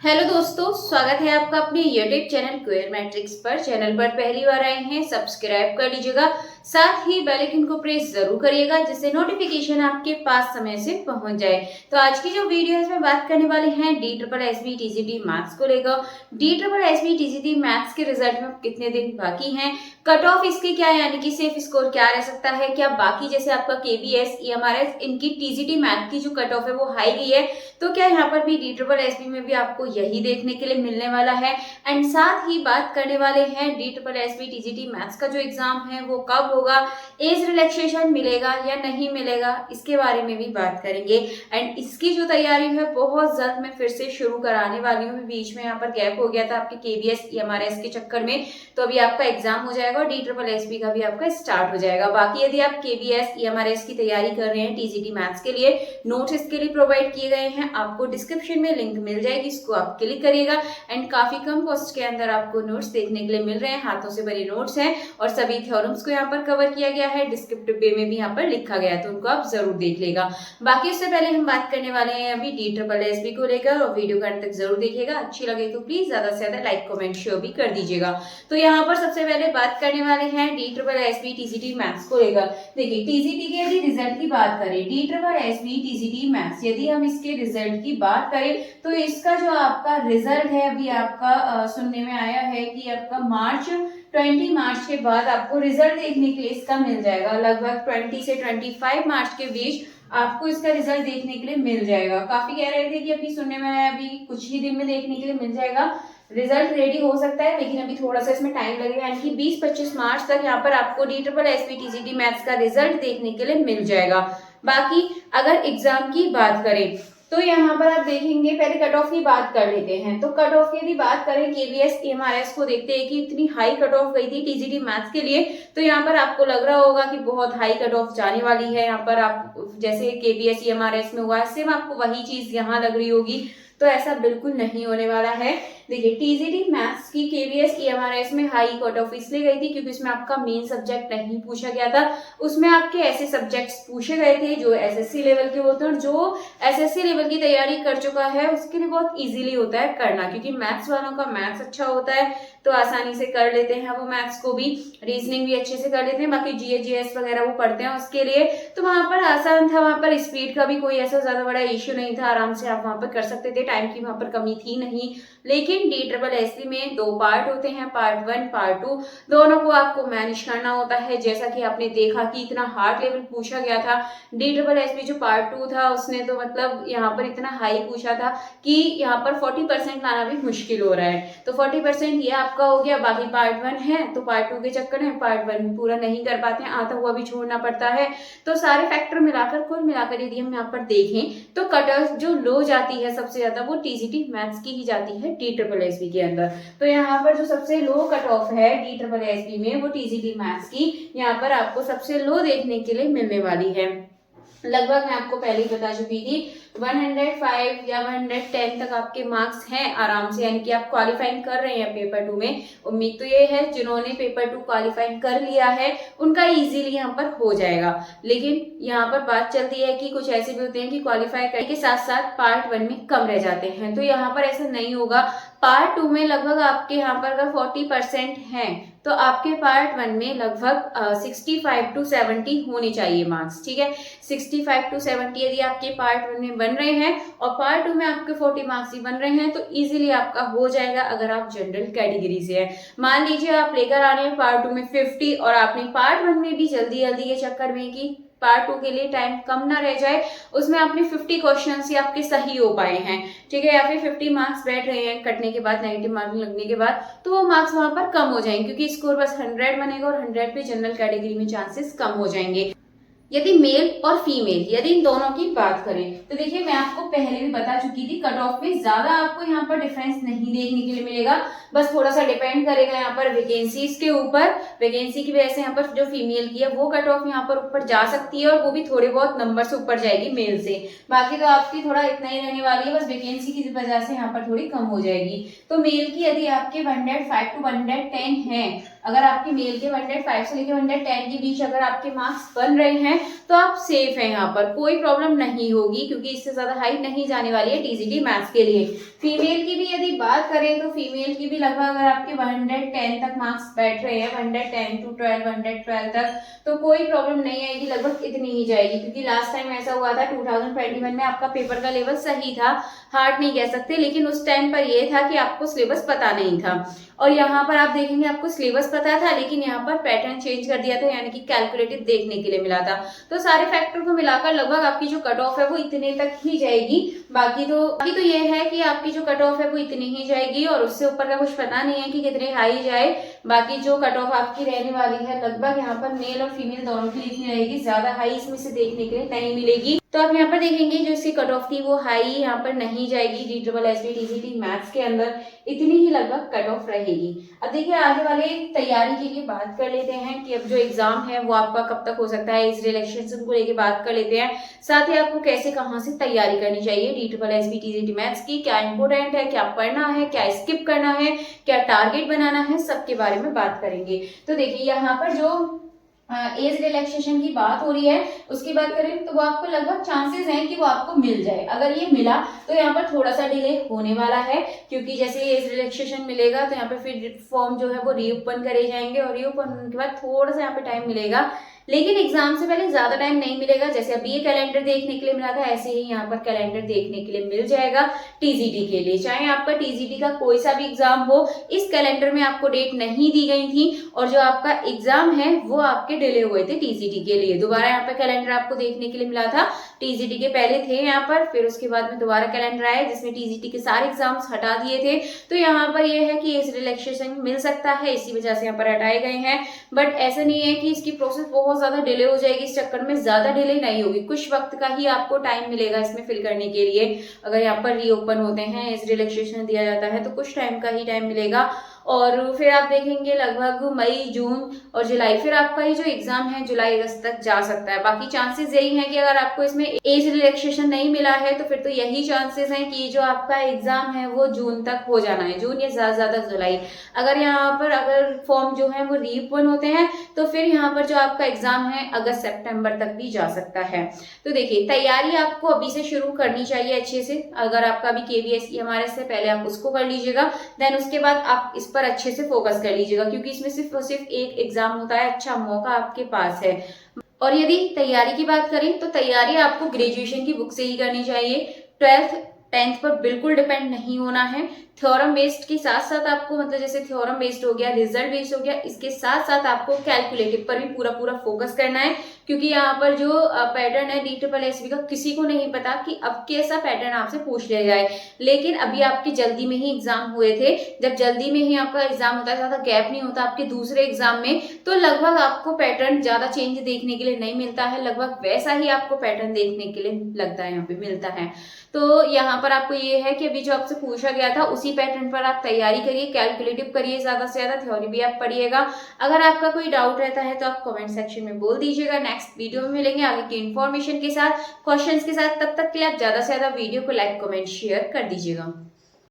Hello दोस्तों, स्वागत है आपका अपने यूट्यूब चैनल क्वेयर मैट्रिक्स पर। चैनल पर पहली बार आए हैं, सब्सक्राइब कर लीजिएगा, साथ ही बेल आइकन को प्रेस जरूर करिएगा जिससे नोटिफिकेशन आपके पास समय से पहुंच जाए। तो आज की जो वीडियो है इसमें बात करने वाले हैं DSSB TGT मैथ्स को लेकर। DSSB TGT मैथ्स के रिजल्ट में कितने दिन बाकी हैं, कट ऑफ इसके क्या है, यानी कि सेफ स्कोर क्या रह सकता है, क्या बाकी जैसे आपका KBS EMRS इनकी TGT मैथ की जो कट ऑफ है वो हाई गई है, तो क्या यहाँ पर भी DSSB में भी आपको यही देखने के लिए मिलने वाला है। एंड साथ ही बात करने वाले हैं DSSB TGT मैथ्स का जो एग्जाम है वो कब होगा, एज रिलैक्सेशन मिलेगा या नहीं मिलेगा, इसके बारे में भी बात करेंगे। एंड इसकी जो तैयारी है बहुत जल्द मैं फिर से शुरू कराने वाली हूँ। बीच में यहाँ पर गैप हो गया था आपके KBS EMRS के चक्कर में, तो अभी आपका एग्जाम हो जाएगा और DSSB का भी आपका स्टार्ट हो जाएगा। बाकी यदि आप KBS EMRS की तैयारी कर रहे हैं TGT मैथ्स के लिए, नोट्स इसके लिए प्रोवाइड किए गए हैं, आपको डिस्क्रिप्शन में लिंक मिल जाएगी, इसको आप क्लिक करिएगा। एंड काफी कम कॉस्ट के अंदर आपको नोट्स देखने के लिए मिल रहे हैं, हाथों से बने नोट्स हैं और सभी थ्योरम्स को यहाँ पर कवर किया गया है, डिस्क्रिप्टिव वे में भी यहाँ पर लिखा गया है, तो उनको आप जरूर देख लेगा। बाकी उससे पहले हम बात करने वाले हैं अभी DSSB को लेकर, और वीडियो का अंत तक जरूर देखिएगा। अच्छी लगे तो प्लीज ज्यादा से ज्यादा लाइक कमेंट शेयर भी कर दीजिएगा। तो यहाँ पर सबसे पहले बात करने वाले हैं DSSB TGT मैथ्स को लेकर। देखिए TGT के यदि रिजल्ट की बात करें, DSSB TGT मैथ्स यदि हम इसके रिजल्ट की बात करें तो इसका जो आपका रिजल्ट है अभी आपका सुनने में आया है कि आपका 20 मार्च के बाद आपको रिजल्ट देखने के लिए इसका मिल जाएगा। लगभग 20 से 25 मार्च के बीच आपको इसका रिजल्ट देखने के लिए मिल जाएगा। काफी कह रहे थे कि अभी सुनने में आया अभी कुछ ही दिन में देखने के लिए मिल जाएगा, रिजल्ट रेडी हो सकता है, लेकिन अभी थोड़ा सा इसमें टाइम लगेगा। यानी कि 20-25 मार्च तक यहाँ पर आपको DSSB TGT मैथ्स का रिजल्ट देखने के लिए मिल जाएगा। बाकी अगर एग्जाम की बात करें तो यहाँ पर आप देखेंगे, पहले कट ऑफ की बात कर लेते हैं। तो कट ऑफ की यदि बात करें KBS EMRS को देखते हैं कि इतनी हाई कट ऑफ गई थी TGT मैथ्स के लिए, तो यहाँ पर आपको लग रहा होगा कि बहुत हाई कट ऑफ जाने वाली है। यहाँ पर आप जैसे KBS EMRS में हुआ सेम आपको वही चीज यहाँ लग रही होगी, तो ऐसा बिल्कुल नहीं होने वाला है। देखिए TGT मैथ्स की KBS EMRS में हाई कट ऑफ इसलिए गई थी क्योंकि उसमें आपका मेन सब्जेक्ट नहीं पूछा गया था, उसमें आपके ऐसे सब्जेक्ट्स पूछे गए थे जो SSC लेवल के होते हैं, और जो SSC लेवल की तैयारी कर चुका है उसके लिए बहुत इजीली होता है करना, क्योंकि मैथ्स वालों का मैथ्स अच्छा होता है तो आसानी से कर लेते हैं वो मैथ्स को भी, रीजनिंग भी अच्छे से कर लेते हैं। बाकी GS वगैरह वो पढ़ते हैं उसके लिए, तो वहां पर आसान था, वहां पर स्पीड का भी कोई ऐसा ज्यादा बड़ा इश्यू नहीं था, आराम से आप वहां पर कर सकते थे, टाइम की वहां पर कमी थी नहीं। लेकिन DSSB में 2 पार्ट होते हैं, पार्ट 1 पार्ट 2, दोनों को आपको मैनेज करना होता है। जैसा कि आपने देखा कि इतना हार्ड लेवल पूछा गया था, DSSB जो पार्ट 2 था उसने तो मतलब यहाँ पर इतना हाई पूछा था कि यहाँ पर 40% लाना भी मुश्किल हो रहा है, तो 40% ये आपका हो गया। बाकी पार्ट 1 है तो पार्ट 2 के चक्कर में पार्ट 1 पूरा नहीं कर पाते हैं, आता हुआ भी छोड़ना पड़ता है। तो सारे फैक्टर मिलाकर कुल मिलाकर यदि हम यहाँ पर देखें तो कट ऑफ जो लो जाती है सबसे ज्यादा वो TGT मैथ्स की ही जाती है DSSB के अंदर। तो यहाँ पर जो सबसे लो कट ऑफ है DSSB में वो TGT मैथ्स की यहाँ पर आपको सबसे लो देखने के लिए मिलने वाली है। लगभग मैं आपको पहले ही बता चुकी थी 105 या 110 तक आपके मार्क्स हैं आराम से, यानी कि आप क्वालिफाइंग कर रहे हैं पेपर 2 में। उम्मीद तो ये है जिन्होंने पेपर 2 क्वालिफाइंग कर लिया है उनका इजीली यहाँ पर हो जाएगा। लेकिन यहाँ पर बात चलती है कि कुछ ऐसे भी होते हैं कि क्वालिफाई करने के साथ साथ पार्ट 1 में कम रह जाते हैं, तो यहाँ पर ऐसा नहीं होगा। पार्ट 2 में लगभग आपके यहाँ पर अगर 40% हैं तो आपके पार्ट 1 में लगभग 65 to 70 होने चाहिए मार्क्स, ठीक है। 65 to 70 यदि आपके पार्ट 1 में बन रहे हैं और पार्ट 2 में आपके 40 मार्क्स ही बन रहे हैं तो इजीली आपका हो जाएगा अगर आप जनरल कैटेगरी से है। मान लीजिए आप लेकर आ रहे हैं पार्ट 2 में 50 और आपने पार्ट 1 में भी जल्दी जल्दी के चक्कर में कि पार्ट 2 के लिए टाइम कम ना रह जाए, उसमें आपने 50 क्वेश्चन ही आपके सही हो पाए हैं, ठीक है, या फिर 50 मार्क्स बैठ रहे हैं कटने के बाद, नेगेटिव मार्किंग लगने के बाद, तो वो मार्क्स वहां पर कम हो जाएंगे क्योंकि स्कोर बस 100 बनेगा और 100 पे जनरल कैटेगरी में चांसेस कम हो जाएंगे। यदि मेल और फीमेल यदि इन दोनों की बात करें तो देखिए मैं आपको पहले भी बता चुकी थी कट ऑफ में ज्यादा आपको यहाँ पर डिफरेंस नहीं देखने के लिए मिलेगा, बस थोड़ा सा डिपेंड करेगा यहाँ पर वैकेंसीज के ऊपर। वैकेंसी की वजह से यहाँ पर जो फीमेल की है वो कट ऑफ यहाँ पर ऊपर जा सकती है और वो भी थोड़े बहुत नंबर से ऊपर जाएगी मेल से, बाकी तो आपकी थोड़ा इतना ही रहने वाली है, बस वैकेंसी की वजह से यहाँ पर थोड़ी कम हो जाएगी। तो मेल की यदि आपके 105 to 110 है, अगर आपके मेल के 105 से लेकर 110 के बीच अगर आपके मार्क्स बन रहे हैं तो आप सेफ हैं, यहाँ पर कोई प्रॉब्लम नहीं होगी क्योंकि इससे ज्यादा हाई नहीं जाने वाली है TGT मैथ्स के लिए। फीमेल की भी यदि बात करें तो फीमेल की भी लगभग अगर आपके 110 तक मार्क्स बैठ रहे हैं, 110 to 12, 112 तक, तो कोई प्रॉब्लम नहीं आएगी, लगभग इतनी ही जाएगी। क्योंकि लास्ट टाइम ऐसा हुआ था 2021 में आपका पेपर का लेवल सही था, हार्ड नहीं कह सकते, लेकिन उस टाइम पर यह था कि आपको सिलेबस पता नहीं था। और यहाँ पर आप देखेंगे आपको सिलेबस पता था, लेकिन यहाँ पर पैटर्न चेंज कर दिया था, यानी कि कैलकुलेटिव देखने के लिए मिला था। तो सारे फैक्टर को मिलाकर लगभग आपकी जो कट ऑफ है वो इतने तक ही जाएगी। बाकी तो ये है कि आपकी जो कट ऑफ है वो इतनी ही जाएगी, और उससे ऊपर का कुछ पता नहीं है कि कितने हाई जाए। बाकी जो कट ऑफ आपकी रहने वाली है लगभग यहाँ पर मेल और फीमेल दोनों की इतनी रहेगी, ज्यादा हाई इसमें से देखने के लिए नहीं मिलेगी। तो आप यहाँ पर देखेंगे जो इसकी कट ऑफ थी वो हाई यहाँ पर नहीं जाएगी। DSSB TCT मैथ्स के अंदर इतनी ही लगभग कट ऑफ रहेगी। अब देखिए आगे वाले तैयारी के लिए बात कर लेते हैं कि अब जो एग्जाम है वो आपका कब तक हो सकता है, इस रिलेक्सेशन को लेके बात कर लेते हैं। साथ ही आपको कैसे कहाँ से तैयारी करनी चाहिए DSSB TCT मैथ्स की, क्या इंपोर्टेंट है, क्या पढ़ना है, क्या स्किप करना है, क्या टारगेट बनाना है, सबके बारे में बात करेंगे। तो देखिए यहाँ पर जो एज रिलैक्सेशन की बात हो रही है उसकी बात करें तो वो आपको लगभग चांसेस हैं कि वो आपको मिल जाए। अगर ये मिला तो यहाँ पर थोड़ा सा डिले होने वाला है, क्योंकि जैसे एज रिलैक्सेशन मिलेगा तो यहाँ पे फिर फॉर्म जो है वो रीओपन करे जाएंगे, और रीओपन होने के बाद थोड़ा सा यहाँ पे टाइम मिलेगा, लेकिन एग्जाम से पहले ज्यादा टाइम नहीं मिलेगा। जैसे अभी ये कैलेंडर देखने के लिए मिला था, ऐसे ही यहाँ पर कैलेंडर देखने के लिए मिल जाएगा TGT के लिए। चाहे आपका TGT का कोई सा भी एग्जाम हो, इस कैलेंडर में आपको डेट नहीं दी गई थी, और जो आपका एग्जाम है वो आपके डिले हुए थे TGT के लिए। दोबारा यहाँ पर कैलेंडर आपको देखने के लिए मिला था, TGT के पहले थे यहाँ पर, फिर उसके बाद में दोबारा कैलेंडर आया जिसमें TGT के सारे एग्जाम्स हटा दिए थे। तो यहाँ पर यह है कि इस रिलैक्सेशन मिल सकता है, इसी वजह से यहाँ पर हटाए गए हैं। बट ऐसा नहीं है कि इसकी प्रोसेस बहुत ज्यादा डिले हो जाएगी, इस चक्कर में ज्यादा डिले नहीं होगी, कुछ वक्त का ही आपको टाइम मिलेगा इसमें फिल करने के लिए। अगर यहाँ पर रीओपन होते हैं, इस रिलैक्सेशन दिया जाता है तो कुछ टाइम का ही टाइम मिलेगा, और फिर आप देखेंगे लगभग मई, जून और जुलाई, फिर आपका ये जो एग्जाम है जुलाई अगस्त तक जा सकता है। बाकी चांसेस यही है कि अगर आपको इसमें एज रिलैक्सेशन नहीं मिला है तो फिर तो यही चांसेस हैं कि जो आपका एग्जाम है वो जून तक हो जाना है, जून या ज्यादा जुलाई। अगर यहाँ पर अगर फॉर्म जो है वो रीओपन होते हैं तो फिर यहाँ पर जो आपका एग्जाम है अगस्त सितंबर तक भी जा सकता है। तो देखिए तैयारी आपको अभी से शुरू करनी चाहिए अच्छे से। अगर आपका अभी KVS MRS से पहले आप उसको कर लीजिएगा, देन उसके बाद आप इस पर अच्छे से फोकस कर लीजिएगा, क्योंकि इसमें सिर्फ और सिर्फ एक एग्जाम होता है, अच्छा मौका आपके पास है। और यदि तैयारी की बात करें तो तैयारी आपको ग्रेजुएशन की बुक से ही करनी चाहिए, 12th 10th पर बिल्कुल डिपेंड नहीं होना है। थ्योरम बेस्ड के साथ साथ आपको मतलब जैसे थ्योरम बेस्ड हो गया, रिजल्ट बेस्ड हो गया, इसके साथ साथ आपको कैलकुलेटिव पर भी पूरा फोकस करना है, क्योंकि यहाँ पर जो पैटर्न है DSSB का किसी को नहीं पता कि अब कैसा पैटर्न आपसे पूछ लिया जाए। लेकिन अभी आपके जल्दी में ही एग्जाम हुए थे, जब जल्दी में ही आपका एग्जाम होता है, ज्यादा गैप नहीं होता आपके दूसरे एग्जाम में, तो लगभग आपको पैटर्न ज्यादा चेंज देखने के लिए नहीं मिलता है, लगभग वैसा ही आपको पैटर्न देखने के लिए लगता है, यहाँ पे मिलता है। तो यहाँ पर आपको ये है कि अभी जो आपसे पूछा गया था उसी पैटर्न पर आप तैयारी करिए, कैलकुलेटिव करिए, ज्यादा से ज्यादा थ्योरी भी आप पढ़िएगा। अगर आपका कोई डाउट रहता है तो आप कमेंट सेक्शन में बोल दीजिएगा। नेक्स्ट वीडियो में मिलेंगे आगे की इन्फॉर्मेशन के साथ, क्वेश्चंस के साथ। तब तक के लिए आप ज्यादा से ज्यादा वीडियो को लाइक, कमेंट, शेयर कर दीजिएगा।